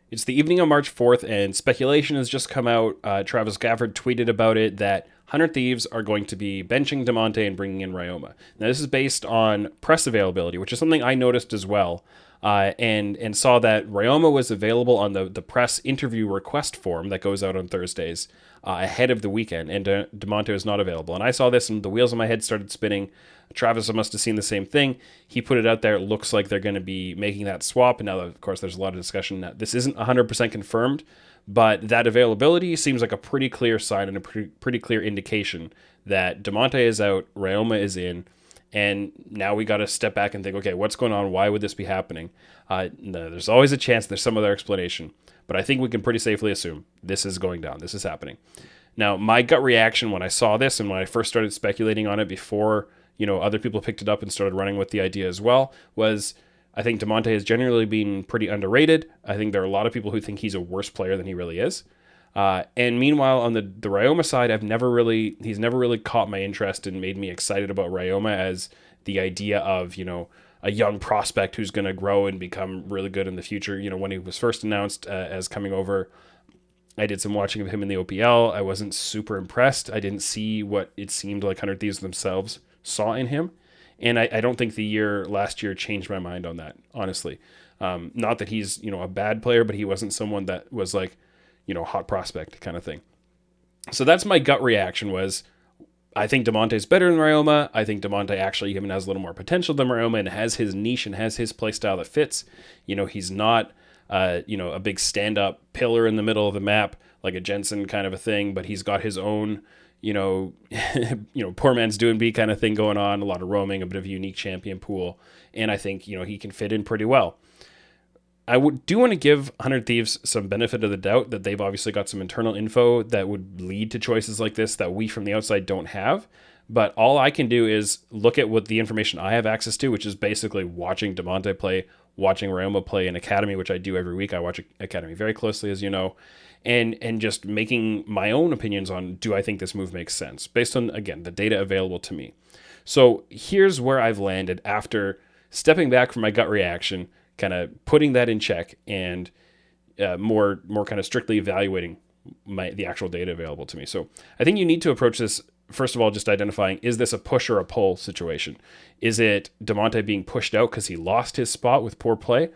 It's the evening of March 4th, and speculation has just come out. Travis Gafford tweeted about it that 100 Thieves are going to be benching Damonte and bringing in Ry0ma. Now, this is based on press availability, which is something I noticed as well, and saw that Ry0ma was available on the press interview request form that goes out on Thursdays ahead of the weekend, and Damonte was not available. And I saw this, and the wheels in my head started spinning. Travis must have seen the same thing. He put it out there. It looks like they're going to be making that swap. And now, of course, there's a lot of discussion that this isn't 100% confirmed, but that availability seems like a pretty clear sign and a pretty clear indication that Damonte is out, Ry0ma is in, and now we got to step back and think, okay, what's going on? Why would this be happening? No, there's always a chance there's some other explanation, but I think we can pretty safely assume this is going down. This is happening. Now, my gut reaction when I saw this and when I first started speculating on it before other people picked it up and started running with the idea as well, was I think Damonte has generally been pretty underrated. I think there are a lot of people who think he's a worse player than he really is. And meanwhile, on the Ry0ma side, he's never really caught my interest and made me excited about Ry0ma as the idea of, a young prospect who's going to grow and become really good in the future. When he was first announced as coming over, I did some watching of him in the OPL. I wasn't super impressed. I didn't see what it seemed like 100 Thieves themselves saw in him. And I don't think last year changed my mind on that, honestly. Not that he's, a bad player, but he wasn't someone that was like, hot prospect kind of thing. So that's my gut reaction was, I think Damonte's better than Ry0ma. I think Damonte actually even has a little more potential than Ry0ma and has his niche and has his play style that fits. He's not, a big stand-up pillar in the middle of the map, like a Jensen kind of a thing, but he's got his own, poor man's doing B kind of thing going on, a lot of roaming, a bit of a unique champion pool. And I think, he can fit in pretty well. I do want to give 100 Thieves some benefit of the doubt that they've obviously got some internal info that would lead to choices like this that we from the outside don't have. But all I can do is look at what the information I have access to, which is basically watching Damonte play, watching Ry0ma play in Academy, which I do every week. I watch Academy very closely, as you know, and just making my own opinions on, do I think this move makes sense based on, again, the data available to me. So here's where I've landed after stepping back from my gut reaction, kind of putting that in check, and more kind of strictly evaluating the actual data available to me. So I think you need to approach this, first of all, just identifying, is this a push or a pull situation? Is it Damonte being pushed out because he lost his spot with poor play?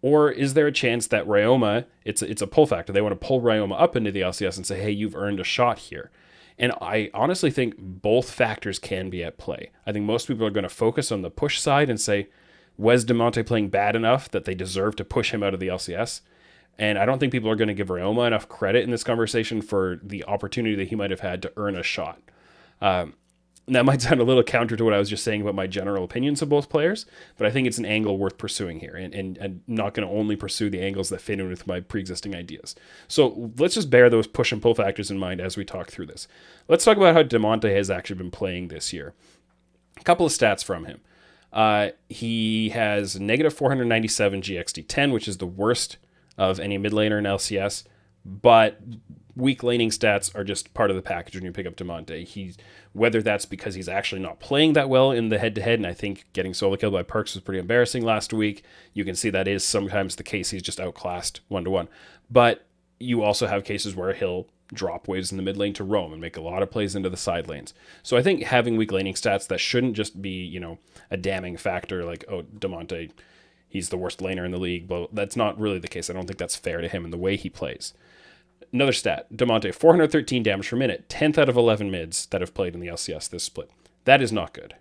Or is there a chance that Ry0ma, it's a pull factor. They want to pull Ry0ma up into the LCS and say, hey, you've earned a shot here. And I honestly think both factors can be at play. I think most people are going to focus on the push side and say, was Damonte playing bad enough that they deserve to push him out of the LCS? And I don't think people are going to give Ry0ma enough credit in this conversation for the opportunity that he might have had to earn a shot. That might sound a little counter to what I was just saying about my general opinions of both players, but I think it's an angle worth pursuing here, and not going to only pursue the angles that fit in with my pre-existing ideas. So let's just bear those push and pull factors in mind as we talk through this. Let's talk about how Damonte has actually been playing this year. A couple of stats from him. He has negative 497 GXD10, which is the worst of any mid laner in LCS, but weak laning stats are just part of the package when you pick up Damonte. Whether that's because he's actually not playing that well in the head-to-head, and I think getting solo killed by Perks was pretty embarrassing last week. You can see that is sometimes the case. He's just outclassed 1-1. But you also have cases where he'll drop waves in the mid lane to roam and make a lot of plays into the side lanes. So I think having weak laning stats, that shouldn't just be, a damning factor like, oh, Damonte, he's the worst laner in the league. But that's not really the case. I don't think that's fair to him in the way he plays. Another stat, Damonte, 413 damage per minute, 10th out of 11 mids that have played in the LCS this split. That is not good.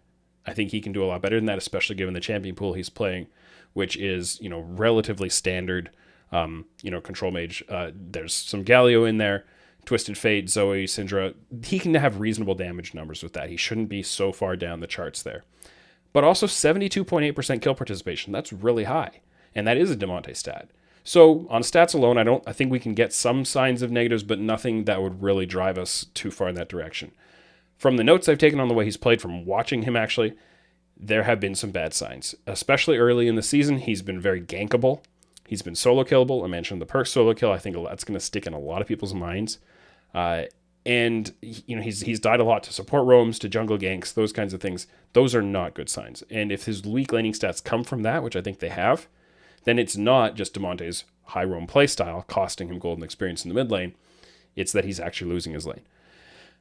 I think he can do a lot better than that, especially given the champion pool he's playing, which is, relatively standard, control mage. There's some Galio in there, Twisted Fate, Zoe, Syndra. He can have reasonable damage numbers with that. He shouldn't be so far down the charts there. But also 72.8% kill participation. That's really high. And that is a Damonte stat. So on stats alone, I think we can get some signs of negatives, but nothing that would really drive us too far in that direction. From the notes I've taken on the way he's played, from watching him actually, there have been some bad signs. Especially early in the season, he's been very gankable. He's been solo killable. I mentioned the perk solo kill. I think that's going to stick in a lot of people's minds. And he's died a lot to support roams, to jungle ganks, those kinds of things. Those are not good signs. And if his weak laning stats come from that, which I think they have, then it's not just Damonte's high roam playstyle costing him golden experience in the mid lane. It's that he's actually losing his lane.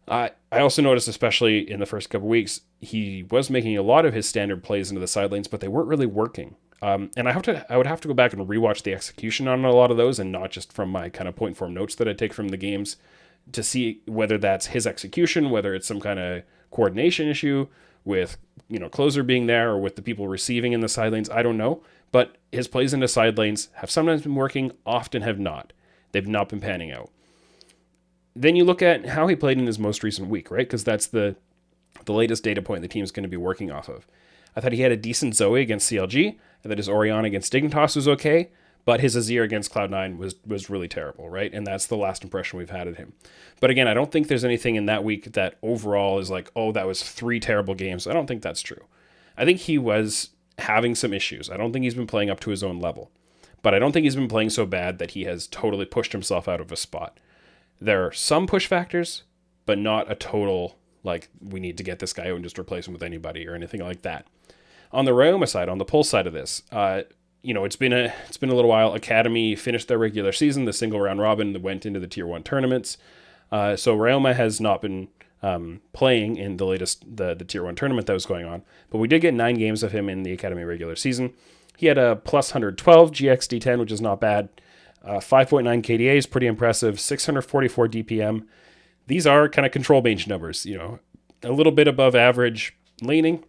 I also noticed, especially in the first couple weeks, he was making a lot of his standard plays into the side lanes, but they weren't really working. And I would have to go back and rewatch the execution on a lot of those, and not just from my kind of point form notes that I take from the games, to see whether that's his execution, whether it's some kind of coordination issue with, closer being there, or with the people receiving in the side lanes. I don't know, but his plays into side lanes have sometimes been working, often have not. They've not been panning out. Then you look at how he played in his most recent week, right? Because that's the latest data point the team's going to be working off of. I thought he had a decent Zoe against CLG, and that his Orianna against Dignitas was okay, but his Azir against Cloud9 was really terrible, right? And that's the last impression we've had of him. But again, I don't think there's anything in that week that overall is like, oh, that was 3 terrible games. I don't think that's true. I think he was having some issues. I don't think he's been playing up to his own level. But I don't think he's been playing so bad that he has totally pushed himself out of a spot. There are some push factors, but not a total, like, we need to get this guy out and just replace him with anybody or anything like that. On the Ry0ma side, on the Pulse side of this, it's been a little while. Academy finished their regular season, the single round robin that went into the tier 1 tournaments. So Ry0ma has not been playing in the tier 1 tournament that was going on, but we did get 9 games of him in the Academy regular season. He had a plus 112 GXD10, which is not bad. 5.9 KDA is pretty impressive. 644 DPM. These are kind of control mage numbers, a little bit above average laning.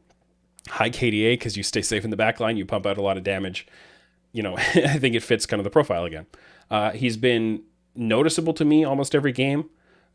High KDA because you stay safe in the back line. You pump out a lot of damage. I think it fits kind of the profile again. He's been noticeable to me almost every game,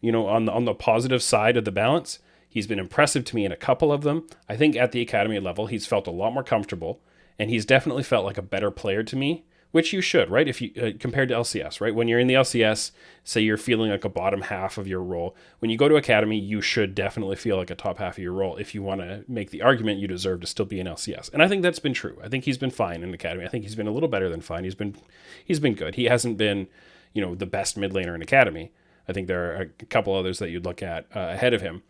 on the positive side of the balance. He's been impressive to me in a couple of them. I think at the Academy level, he's felt a lot more comfortable, and he's definitely felt like a better player to me, which you should, right? If you compared to LCS, right? When you're in the LCS, say you're feeling like a bottom half of your role. When you go to Academy, you should definitely feel like a top half of your role if you want to make the argument you deserve to still be in LCS. And I think that's been true. I think he's been fine in Academy. I think he's been a little better than fine. He's been good. He hasn't been, the best mid laner in Academy. I think there are a couple others that you'd look at ahead of him.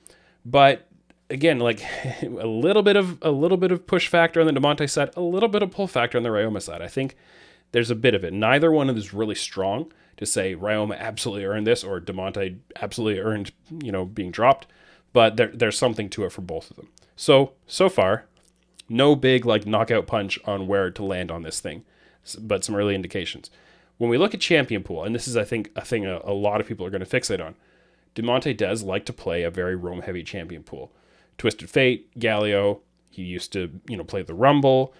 But again, like a little bit of push factor on the Damonte side, a little bit of pull factor on the Ry0ma side. I think there's a bit of it. Neither one is really strong to say Ry0ma absolutely earned this or Damonte absolutely earned, being dropped. But there's something to it for both of them. So far, no big knockout punch on where to land on this thing, but some early indications. When we look at champion pool, and this is, I think, a thing a lot of people are going to fixate on, Damonte does like to play a very roam-heavy champion pool. Twisted Fate, Galio, he used to, play the Rumble,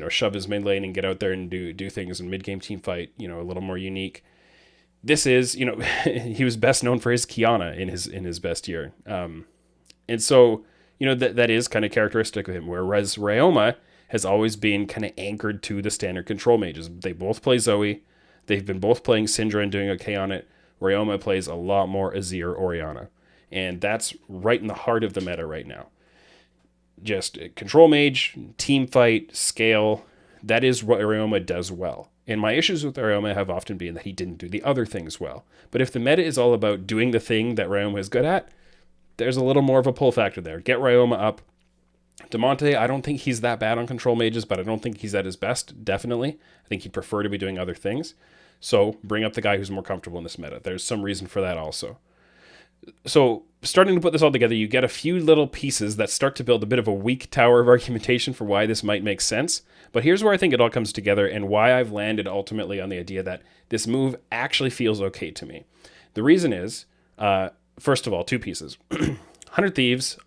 shove his mid lane and get out there and do things in mid-game team fight, a little more unique. This is, he was best known for his Kiana in his best year. And so, that is kind of characteristic of him, whereas Ry0ma has always been kind of anchored to the standard control mages. They both play Zoe. They've been both playing Syndra and doing okay on it. Ry0ma plays a lot more Azir Orianna. And that's right in the heart of the meta right now. Just control mage, team fight, scale. That is what Ry0ma does well. And my issues with Ry0ma have often been that he didn't do the other things well. But if the meta is all about doing the thing that Ry0ma is good at, there's a little more of a pull factor there. Get Ry0ma up. Damonte, I don't think he's that bad on control mages, but I don't think he's at his best, definitely. I think he'd prefer to be doing other things. So bring up the guy who's more comfortable in this meta. There's some reason for that also. So starting to put this all together, you get a few little pieces that start to build a bit of a weak tower of argumentation for why this might make sense. But here's where I think it all comes together and why I've landed ultimately on the idea that this move actually feels okay to me. The reason is, first of all, 2 pieces. 100 Thieves,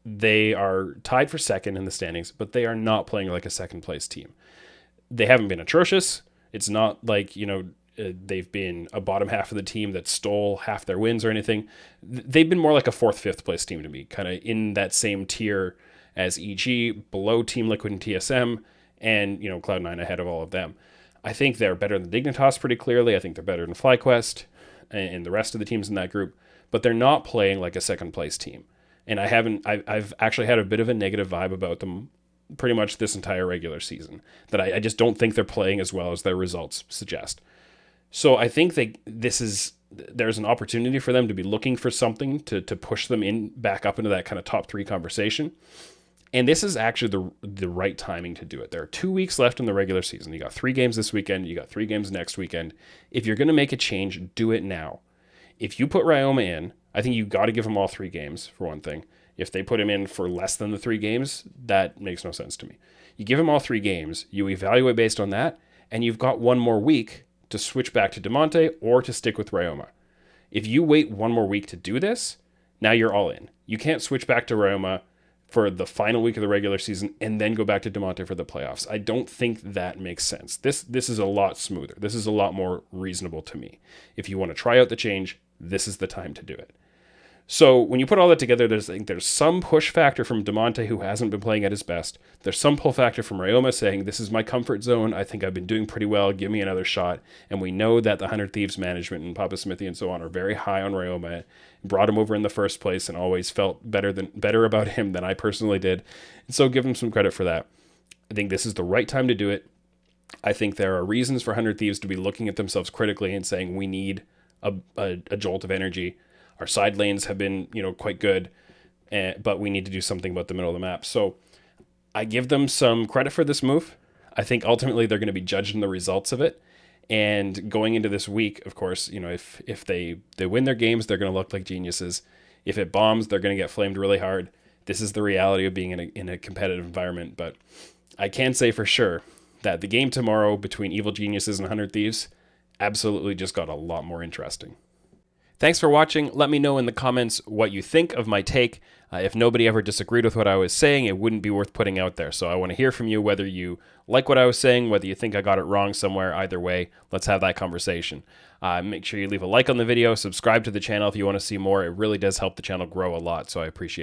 they are tied for second in the standings, but they are not playing like a second place team. They haven't been atrocious. It's not like, they've been a bottom half of the team that stole half their wins or anything. They've been more like a 4th, 5th place team to me, kind of in that same tier as EG, below Team Liquid and TSM, and, Cloud9 ahead of all of them. I think they're better than Dignitas pretty clearly. I think they're better than FlyQuest and the rest of the teams in that group, but they're not playing like a second place team. And I've actually had a bit of a negative vibe about them pretty much this entire regular season, that I just don't think they're playing as well as their results suggest. So I think there's an opportunity for them to be looking for something to push them back up into that kind of top 3 conversation. And this is actually the right timing to do it. There are 2 weeks left in the regular season. You got 3 games this weekend. You got 3 games next weekend. If you're going to make a change, do it now. If you put Ry0ma in, I think you got to give him all 3 games, for one thing. If they put him in for less than the 3 games, that makes no sense to me. You give him all 3 games, you evaluate based on that, and you've got 1 more week to switch back to Damonte or to stick with Ry0ma. If you wait 1 more week to do this, now you're all in. You can't switch back to Ry0ma for the final week of the regular season and then go back to Damonte for the playoffs. I don't think that makes sense. This is a lot smoother. This is a lot more reasonable to me. If you want to try out the change, this is the time to do it. So when you put all that together, there's some push factor from Damonte, who hasn't been playing at his best. There's some pull factor from Ry0ma saying, this is my comfort zone. I think I've been doing pretty well. Give me another shot. And we know that the 100 Thieves management and Papa Smithy and so on are very high on Ry0ma, brought him over in the first place and always felt better about him than I personally did. And so give him some credit for that. I think this is the right time to do it. I think there are reasons for 100 Thieves to be looking at themselves critically and saying, we need a jolt of energy. Our side lanes have been, quite good, but we need to do something about the middle of the map. So I give them some credit for this move. I think ultimately they're going to be judged on the results of it. And going into this week, of course, if they win their games, they're going to look like geniuses. If it bombs, they're going to get flamed really hard. This is the reality of being in a competitive environment. But I can say for sure that the game tomorrow between Evil Geniuses and 100 Thieves absolutely just got a lot more interesting. Thanks for watching. Let me know in the comments what you think of my take. If nobody ever disagreed with what I was saying, it wouldn't be worth putting out there. So I want to hear from you whether you like what I was saying, whether you think I got it wrong somewhere. Either way, let's have that conversation. Make sure you leave a like on the video, subscribe to the channel if you want to see more. It really does help the channel grow a lot, so I appreciate it.